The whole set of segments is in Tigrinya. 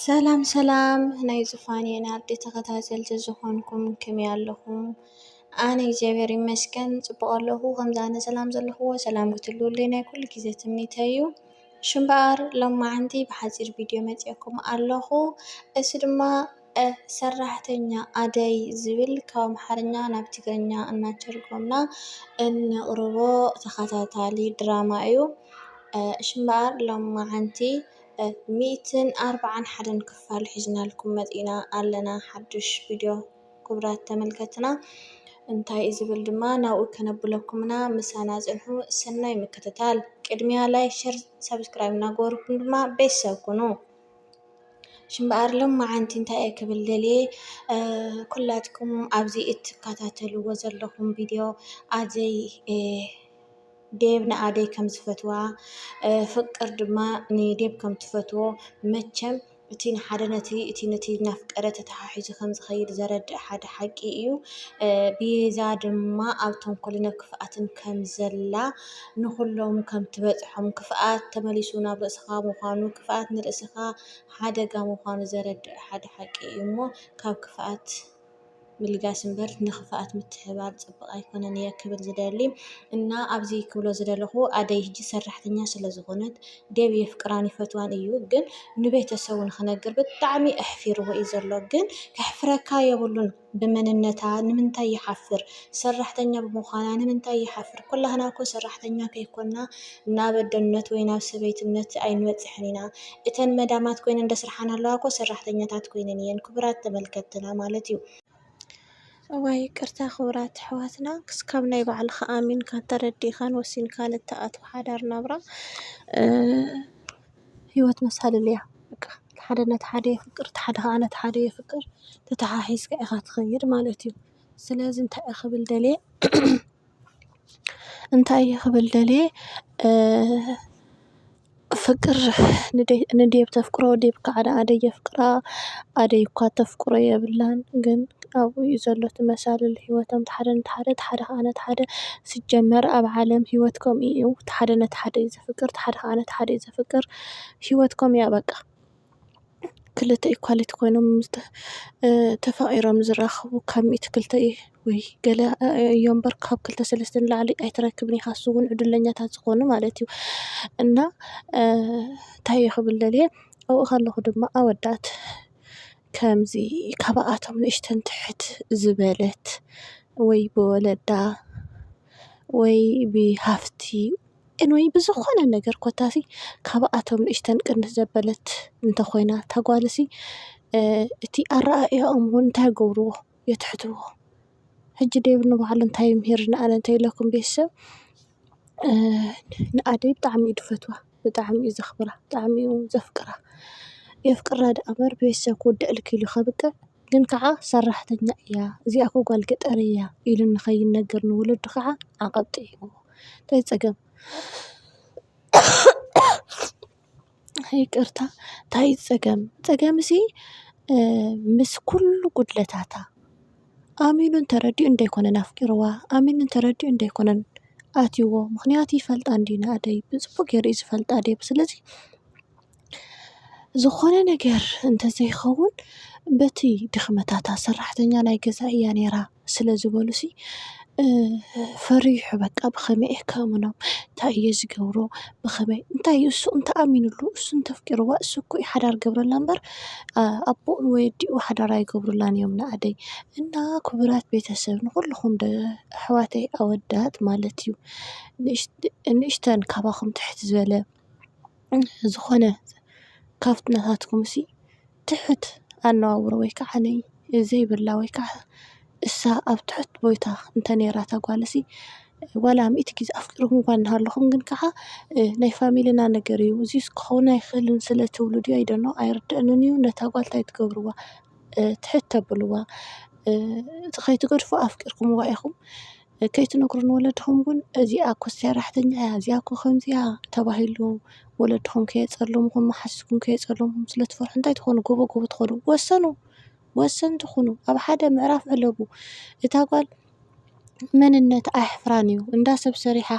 ሰላም ሰላም ናይ ዙፋን ናብቲ ተኸታተልቲ ዝኾንኩም ከመይ ኣለኹም? ኣነ እግዚአብሔር ይመስገን ጽቡቕ ኣለኹ። ከምዚ ኣነ ሰላም ዘለኽዎ ሰላም ክትህልውለይ ናይ ኩሉ ግዜ ትምኒተይ እዩ። ሽምበኣር ሎማዓንቲ ብሓፂር ቪድዮ መፂአኩም ኣለኹ። እዚ ድማ ሰራሕተኛ ኣደይ ዝብል ካብ ኣምሓርኛ ናብ ትግርኛ እናተርጎምና እነቕርቦ ተኸታታሊ ድራማ እዩ። ሽምበኣር ሎማዓንቲ 141 ክፋል ሒዝናልኩም መፂና ኣለና። ሓዱሽ ቪድዮ ክቡራት ተመልከትና እንታይ ዝብል ድማ ናብኡ ከነብለኩምና ምሳና ጽንሑ ሰናይ ምክትታል። ቅድሚያ ላይ ሸር ሰብስክራይብ እናገበርኩም ድማ ቤተሰብ ኩኑ። ሽምበኣር ሎማዓንቲ እንታይ ክብል ደልየ ኩላትኩም ኣብዚ እትከታተልዎ ዘለኹም ቪድዮ ኣደይ ዴብ ንኣደይ ከም ዝፈትዋ ፍቅር ድማ ንዴብ ከም ትፈትዎ መቸም እቲ ንሓደ ነቲ ናፍቀረ ተተሓሒዙ ከም ዝኸይድ ዘረድእ ሓደ ሓቂ እዩ። ቤዛ ድማ ኣብ ተንኮልን ክፍኣትን ከም ዘላ ንኩሎም ከም ትበፅሖም ክፍኣት ተመሊሱ ናብ ርእስኻ ምዃኑ ክፍኣት ንርእስኻ ሓደጋ ምዃኑ ዘረድእ ሓደ ሓቂ እዩ እሞ ካብ ክፍኣት ምልጋስ እምበር ንኽፍኣት ምትሕብባር ፅቡቅ ኣይኮነን እየ ክብል ዝደሊ እና ኣብዚ ክብሎ ዝደለኹ ኣደይ ሕጂ ሰራሕተኛ ስለ ዝኾነት ዴብ የፍቅራን ይፈትዋን እዩ ግን ንቤተሰቡ ንኽነግር ብጣዕሚ ኣሕፊርዎ እዩ ዘሎ። ግን ከሕፍረካ የብሉን ብመንነታ ንምንታይ ይሓፍር? ሰራሕተኛ ብምዃና ንምንታይ ይሓፍር? ኩላህና እኮ ሰራሕተኛ ከይኮንና ናብ ኣደነት ወይ ናብ ሰበይትነት ኣይንበፅሕን ኢና። እተን መዳማት ኮይነን እንደስርሓን ኣለዋ እኮ ሰራሕተኛታት ኮይነን እየን። ክቡራት ተመልከትና ማለት እዩ። ወይ ቅርታ ክቡራት ኣሕዋትና ክስካብ ናይ ባዕልኻ ኣሚንካ ተረዲኻን ወሲንካ ንተኣትው ሓዳር ናብራ ህይወት መሳልል እያ። በቃ ሓደ ነቲ ሓደ የፍቅር እቲ ሓደ ከዓ ነቲ ሓደ የፍቅር ተተሓሒዝካ ኢኻ ትኸይድ ማለት እዩ። ስለዚ እንታይ ክብል ደልየ ፍቅር ንዴብ ተፍቅሮ ዴብ ከዓ ንኣደይ የፍቅራ ኣደይ እኳ ተፍቅሮ የብላን ግን ኣብኡ እዩ ዘሎ እቲ መሳልል ሂወቶም እቲ ሓደ ነቲ ሓደ እቲ ሓደ ከዓ ነቲ ሓደ ሲጀመር ኣብ ዓለም ሂወት ከምኡ እዩ እቲ ሓደ ነቲ ሓደ እዩ ዘፍቅር እቲ ሓደ ከዓ ነቲ ሓደ እዩ ዘፍቅር ሂወት ከምኡ እያ በቃ ክልተ ኢኳሊቲ ኮይኖም ተፋቂሮም ዝራኸቡ ካብ 102 ወይ ገለ እዮም እምበር ካብ 2-3 ንላዕሊ ኣይትረክብን ኢኻ ንሱ እውን ዕድለኛታት ዝኾኑ ማለት እዩ። እና እንታይ ክብል ደልየ ኣብኡ ከለኹ ድማ ኣወዳት ከምዚ ካብኣቶም ንእሽተን ትሕት ዝበለት ወይ ብወለዳ ወይ ብሃፍቲ ወይ ብዝኾነ ነገር ኮታሲ ካብኣቶም ንእሽተን ቅንስ ዘበለት እንተኮይና ተጓልሲ እቲ ኣረኣእያኦም እውን እንታይ ገብርዎ የትሕትዎ። ሕጂ ዴብ ንባዕሉ እንታይ ምሂር ንኣነ እንተኢለኩም ቤተሰብ ንኣደይ ብጣዕሚ እዩ ዝፈትዋ ብጣዕሚ እዩ ዘኽብራ ብጣዕሚ እዩ ዘፍቅራ የፍቅራ ዳኣ እምበር ቤተሰብ ክውድእ ልክኢሉ ከብቅዕ ግን ከዓ ሰራሕተኛ እያ እዚኣ እኮ ጓል ገጠር እያ ኢሉ ንኸይነገር ንውለዱ ከዓ ዓቐብቲ ሂብዎ እንታይ ፀገም ይቅርታ እንታይ ፀገም ፀገምሲ ምስ ኩሉ ጉድለታታ ኣሚኑን ተረዲኡን እንተይኮነን ኣፍቂርዋ ኣሚኑን ተረዲኡን እንተይኮነን ኣትይዎ ምክንያቱ ይፈልጣ እንዲ ንኣደይ ብፅቡቅ ገይሩ እዩ ዝፈልጣ ዴብ ስለዚ ዝኾነ ነገር እንተዘይኸውን በቲ ድኽመታታ ሰራሕተኛ ናይ ገዛ እያ ነይራ ስለ ዝበሉሲ ፈሪሑ በቃ ብኸመይ እየ ከእምኖም እንታይ እየ ዝገብሮ ብኸመይ እንታይ እሱ እንተኣሚኑሉ እሱ እንተፍቂርዋ እሱ እኮ እዩ ሓዳር ገብረላ እምበር ኣቦኡን ወዲኡ ሓዳር ኣይገብሩላን እዮም ንኣደይ እና ክቡራት ቤተሰብ ንኩልኩም ኣሕዋተይ ኣወዳት ማለት እዩ ንእሽተን ካባኹም ትሕት ዝበለ ዝኾነ ካብቲ ናታትኩምሲ ትሕት ኣነባብሮ ወይ ከዓ ናይ ዘይብላ ወይ ከዓ እሳ ኣብ ትሕት ቦታ እንተነይራ ተጓልሲ ዋላ 100 ግዜ ኣፍቂርኩም እኳ እናሃለኹም ግን ከዓ ናይ ፋሚልና ነገር እዩ እዚ ክኸውን ኣይኽእልን ስለትብሉ ድዩ ኣይደኖ ኣይርድአንን እዩ ነታ ጓል እንታይ ትገብርዋ ትሕት ተብልዋ ከይትገድፎ ኣፍቂርኩምዋ ኢኹም ከይትነግሩ ንወለድኹም እውን እዚኣ እኮ ሰራሕተኛ እያ እዚኣ እኮ ከምዚ እያ ተባሂሉ ወለድኹም ከየፀልሙኹም መሓዝኩም ከየፀልሙኹም ስለትፈርሑ እንታይ ትኾኑ ጎቦ ትኾኑ ወሰንቲ ኩኑ ኣብ ሓደ ምዕራፍ ዕለቡ እታ ጓል መንነት ኣሕፍራን እዩ እንዳ ሰብ ሰሪሓ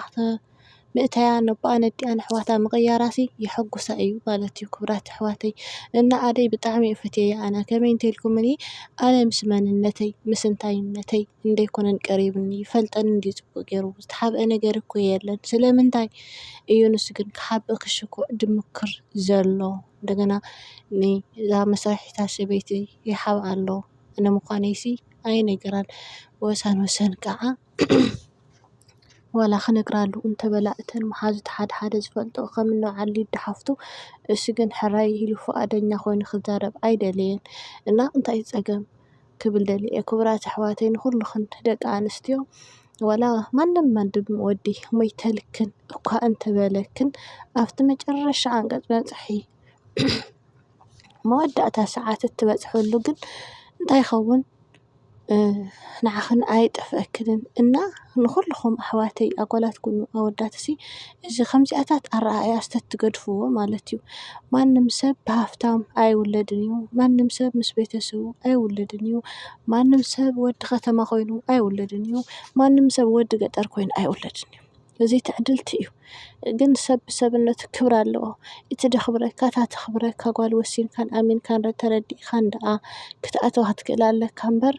ምእታያ ነቦኣ ነዲኣን ኣሕዋታ ምቕያራሲ የሐጉሳ እዩ ማለት እዩ ክቡራት ኣሕዋተይ እና ኣደይ ብጣዕሚ እየ ፈትየያ ኣነ ከመይ እንተኢልኩምኒ ኣነ ምስ መንነተይ ምስ እንታይነተይ እንደይኮነን ቀሪብኒ ይፈልጠኒ እንድዩ ፅቡቅ ገይሩ ዝተሓብአ ነገር እኮ የለን ስለምንታይ እዩ ንሱ ግን ክሓብእ ክሽኩዕ ድምክር ዘሎ እንደገና እዛ መሳርሒታ ሰበይቲ ይሓብ ኣሎ እነ ምዃነይሲ ኣይነገራን ወሰን ወሰን ከዓ ወላ ክነግራሉ እንተበላእተን መሓዙት ሓደ ዝፈልጦ ከም ንባዓሉ ይደሓፍቱ እሱ ግን ሕራይ ኢሉ ፈቃደኛ ኮይኑ ክዛረብ ኣይደለየን እና እንታይ ፀገም ክብል ደሊየ ክቡራት ኣሕዋተይ ንኩልክን ደቂ ኣንስትዮ ወላ ማንም ወዲ ሞይተልክን እኳ እንተበለክን ኣብቲ መጨረሻ አንቀጽ በጽሒ መወዳእታ ሰዓት እትበጽሐሉ ግን እንታይ ይኸውን ንዓኽን ኣይጠፍአክንን እና ንኩልኩም ኣሕዋተይ ኣጓላት ኩኑ ኣወዳትሲ እዚ ከምዚኣታት ኣረኣእያ ዝተትገድፍዎ ማለት እዩ ማንም ሰብ ብሃፍታም ኣይውለድን እዩ ማንም ሰብ ምስ ቤተሰቡ ኣይውለድን እዩ ማንም ሰብ ወዲ ከተማ ኮይኑ ኣይውለድን እዩ ማንም ሰብ ወዲ ገጠር ኮይኑ ኣይውለድን እዩ እዚ ትዕድልቲ እዩ ግን ሰብ ብሰብነቱ ክብር ኣለዎ እቲ ደኽብረካ እታ ተኽብረካ ጓል ወሲንካን ኣሚንካን ተረዲእካን ደኣ ክትኣተዋ ክትክእል ኣለካ እምበር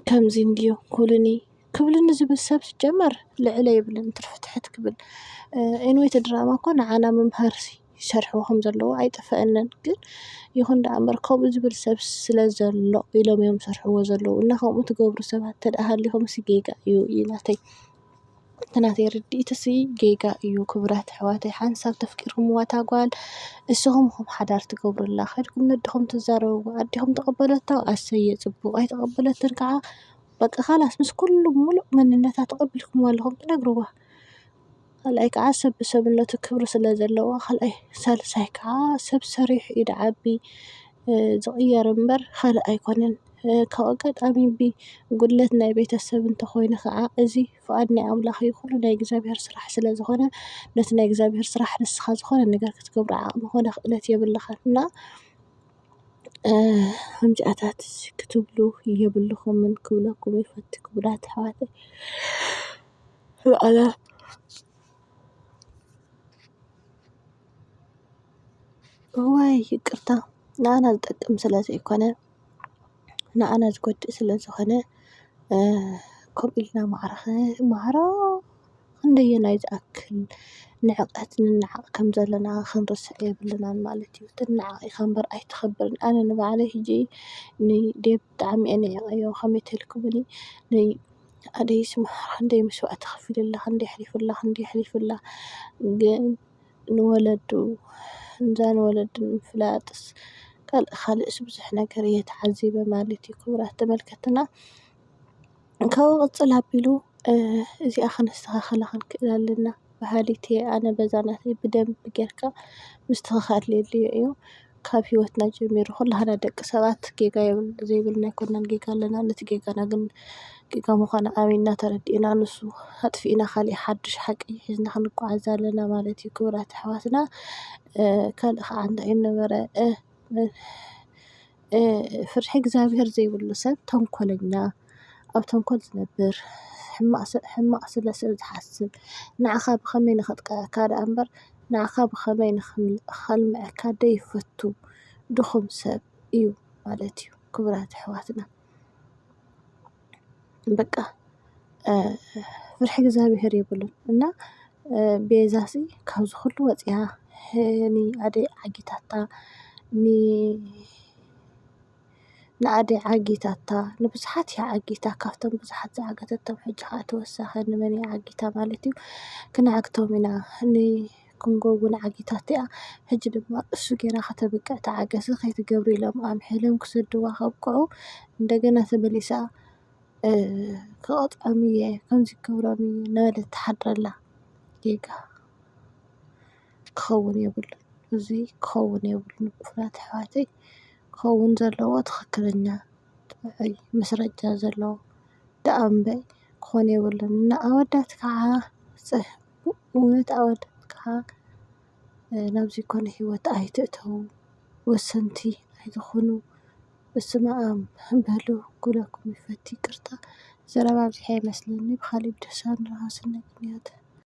ከምዚ እንድዩ ክብልኒ ዝብል ሰብ ሲጀመር ልዕለ የብልን ትርፊ ትሕት ክብል ኤንዌይ እቲ ድራማ እኮ ንዓና መምሃርሲ ይሰርሕዎ ከም ዘለዎ ኣይጠፍአንን ግን ይኹን ደኣ እምበር ከምኡ ዝብል ሰብ ስለ ዘሎ ኢሎም እዮም ዝሰርሕዎ ዘለዉ እና ከምኡ ትገብሩ ሰባት እንተደኣ ሃሊኹምሲ ጌጋ እዩ ናተይ ርድኢትሲ ጌጋ እዩ ክቡራት ኣሕዋተይ ሓንሳብ ተፍቂርኩምዋ እታ ጓል ንስኹም ኢኹም ሓዳር ትገብሩላ ከይድኩም ነድኹም ትዛረብዋ ኣዲኹም ተቐበለቶ ኣሰየ ፅቡቕ ኣይተቐበለትን ከዓ በቃ خلاص ምስ ኩሉ ሙሉእ መንነታ ተቐቢልኩምዋ ኣለኹም ትነግርዋ ካልኣይ ከዓ ሰብ ብሰብነቱ ክብሪ ስለ ዘለዎ ካልኣይ ሳልሳይ ከዓ ሰብ ሰሪሕ እዩ ድዓቢ ዝቕየር እምበር ካልእ ኣይኮነን ካብ ኣጋጣሚ ጉድለት ናይ ቤተሰብ እንተኾይኑ ከዓ እዚ ፍቃድ ናይ ኣምላኽ እዩ ኩሉ ናይ እግዚኣብሔር ስራሕ ስለ ዝኾነ ነቲ ናይ እግዚኣብሔር ስራሕ ንስኻ ዝኾነ ነገር ክትገብሮ ዓቕሚ ኮነ ክእለት የብልኻን እና ከምዚኣታት ክትብሉ የብልኹምን ክብለኩም ይፈቱ ክቡራት ኣሕዋተይ ወይ ይቅርታ ንኣና ዝጠቅም ስለ ዘይኮነ ንኣና ዝጎድእ ስለ ዝኾነ ከምኡ ኢልና ማዕረ ክንደየናይ ዝኣክል ንዕቐት ንነዓቕ ከም ዘለና ክንርስዕ የብልናን ማለት እዩ ትነዓቕ ኢኻ እምበር ኣይትኸብርን ኣነ ንባዕለይ ሕጂ ንዴብ ብጣዕሚ እየ ንዕቐዮ ከመይ ተልኩምኒ ኣደይስ ክንደይ መስዋእቲ ከፊሉላ ክንደይ ሕሊፉላ ግን ንወለዱ እንዛ ንወለዱ ንምፍላጥስ ካልእስ ብዙሕ ነገር እየ ተዓዚበ ማለት እዩ ክቡራት ተመልከትና ካብኡ ቅፅል ኣቢሉ እዚኣ ክነስተኻኽላ ክንክእል ኣለና ባህሊት እየ ኣነ በዛ ናተይ ብደንቢ ጌርካ ምስትኽኻል የድልዮ እዩ ካብ ሂወትና ጀሚሩ ኩላህና ደቂ ሰባት ጌጋ ዘይብልና ኣይኮንናን ጌጋ ኣለና ነቲ ጌጋና ግን ጌጋ ምዃኑ ኣሚንና ተረዲእና ንሱ ኣጥፊእና ካሊእ ሓዱሽ ሓቂ ሒዝና ክንጓዓዝ ኣለና ማለት እዩ ክቡራት ኣሕዋትና ካልእ ከዓ እንታይ እዩ ዝነበረ ፍርሒ እግዚኣብሔር ዘይብሉ ሰብ ተንኮለኛ ኣብ ተንኮል ዝነብር ሕማቕ ስለ ሰብ ዝሓስብ ንዓኻ ብኸመይ ንኸጥቀዐካ ደኣ እምበር ንዓኻ ብኸመይ ንኸልምዐካ ዘይፈቱ ድኹም ሰብ እዩ ማለት እዩ ክቡራት ኣሕዋትና በቃ ፍርሒ እግዚኣብሔር የብሉን እና ቤዛሲ ካብዚ ኩሉ ወፂያ ንኣደይ ዓጊታታ ንኣደይ ዓጊታታ ንብዙሓት እያ ዓጊታ ካብቶም ብዙሓት ዝዓገተቶም ሕጂ ከዓ ተወሳኺ ንመን እያ ዓጊታ ማለት እዩ ክነዓግቶም ኢና ንኮንጎ እውን ዓጊታት እያ ሕጂ ድማ እሱ ጌራ ከተብቅዕ ተዓገሲ ከይትገብሪ ኢሎም ኣምሒሎም ክሰድዋ ከብቅዑ እንደገና ተመሊሳ ክቐጥዖም እየ ከምዚ ክገብሮም እየ እናበለት ትሓድረላ ጌጋ ክኸውን የብሉን እዚ ክኸውን የብሉን ክቡራት ኣሕዋተይ ክኸውን ዘለዎ ትኽክለኛ ጥዑይ መስረጃ ዘለዎ ደኣ እምበይ ክኾን የብሉን እና ኣወዳት ከዓ እውነት ኣወዳት ከዓ ናብ ዘይኮነ ሂወት ኣይትእተዉ ወሰንቲ ኣይትኾኑ በስመ ኣብ በሉ ክብለኩም ይፈቱ ይቅርታ ዘረባ ኣብዚሓ ይመስለኒ ብካሊእ ብተወሳኺ ንረኽቦ ሰናይ ምክንያት